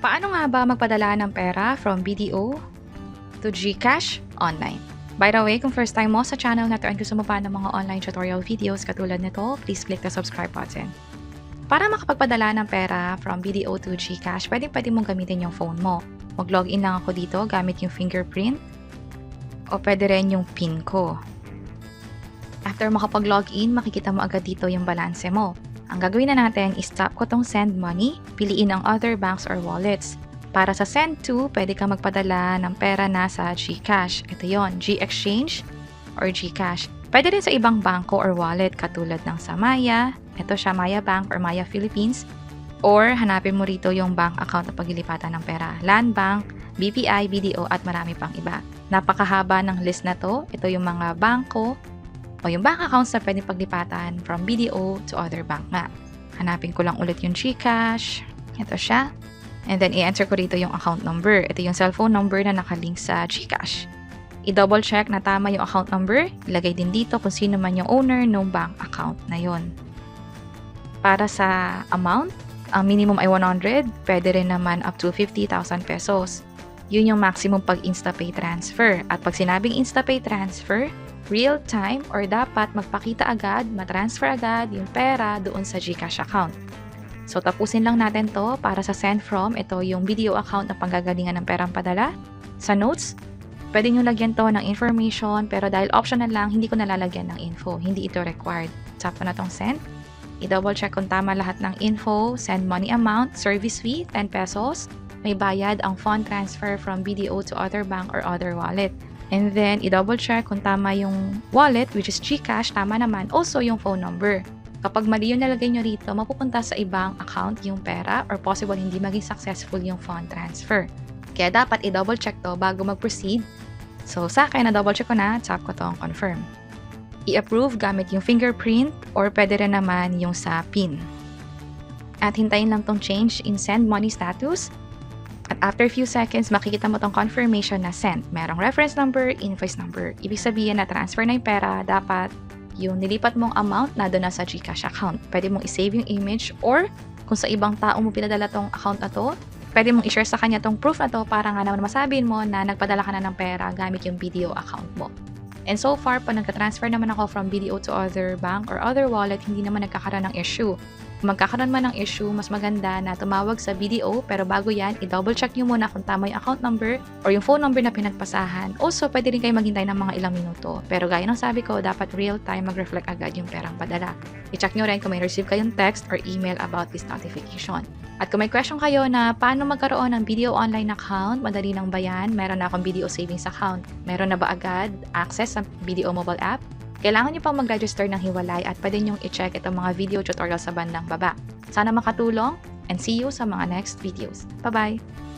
Paano nga ba magpadala ng pera from BDO to GCash online? By the way, kung first time mo sa channel na to and gusto mo pa ng mga online tutorial videos katulad nito, please click the subscribe button. Para makapagpadala ng pera from BDO to GCash, pwede mong gamitin yung phone mo. Mag-login lang ako dito gamit yung fingerprint o pwede rin yung PIN ko. After makapag-login, makikita mo agad dito yung balanse mo. Ang gagawin na natin is tap ko tong send money, piliin ang other banks or wallets. Para sa send to, pwede kang magpadala ng pera na sa GCash. Ito yon, G-XChange or GCash. Pwede rin sa ibang bangko or wallet katulad ng sa Maya, ito siya Maya Bank or Maya Philippines, or hanapin mo rito yung bank account na paglilipatan ng pera, Land Bank, BPI, BDO at marami pang iba. Napakahaba ng list na to. Ito yung mga bangko o yung bank accounts na pwedeng paglipatan from BDO to other bank nga. Hanapin ko lang ulit yung GCash. Ito siya. And then, i-enter ko rito yung account number. Ito yung cellphone number na nakalink sa GCash. I-double check na tama yung account number. Ilagay din dito kung sino man yung owner ng bank account na yon. Para sa amount, ang minimum ay 100. Pwede rin naman up to 50,000 pesos. Yun yung maximum pag InstaPay transfer. At pag sinabing InstaPay transfer, real time or dapat magpakita agad, matransfer agad yung pera doon sa GCash account. So, tapusin lang natin to para sa send from. Ito yung BDO account na panggagalingan ng perang padala. Sa notes, pwede nyo lagyan to ng information pero dahil optional lang, hindi ko nalalagyan ng info. Hindi ito required. Tap ko na tong send. I-double check kung tama lahat ng info. Send money amount, service fee, 10 pesos. May bayad ang fund transfer from BDO to other bank or other wallet. And then, i-double check kung tama yung wallet, which is GCash, tama naman. Also, yung phone number. Kapag mali yung nalagay nyo rito, mapupunta sa ibang account yung pera or possible hindi maging successful yung fund transfer. Kaya dapat i-double check to bago mag-proceed. So, sa akin, na-double check ko na, tap ko tong confirm. I-approve gamit yung fingerprint or pwede rin naman yung sa PIN. At hintayin lang tong change in send money status. At after few seconds, makikita mo tong confirmation na sent. Merong reference number, invoice number. Ibig sabihin na transfer na yung pera, dapat yung nilipat mong amount na doon na sa GCash account. Pwede mong i-save yung image or kung sa ibang tao mo pinadala tong account na to, pwede mong i-share sa kanya tong proof na to para nga naman masabihin mo na nagpadala ka na ng pera gamit yung BDO account mo. And so far, pag nagka-transfer naman ako from BDO to other bank or other wallet, hindi naman nagkakaroon ng issue. Kung magkakaroon man ng issue, mas maganda na tumawag sa BDO pero bago yan, i-double check nyo muna kung tama yung account number or yung phone number na pinagpasahan. Also, pwede rin kayo maghintay ng mga ilang minuto. Pero gaya ng sabi ko, dapat real time mag-reflect agad yung perang padala. I-check nyo rin kung may receive kayong text or email about this notification. At kung may question kayo na paano magkaroon ng BDO online account, madali lang ba yan? Meron na akong BDO savings account. Meron na ba agad access sa BDO mobile app? Kailangan nyo pang mag-register ng hiwalay at pwede nyong i-check itong mga video tutorial sa bandang baba. Sana makatulong and see you sa mga next videos. Bye-bye!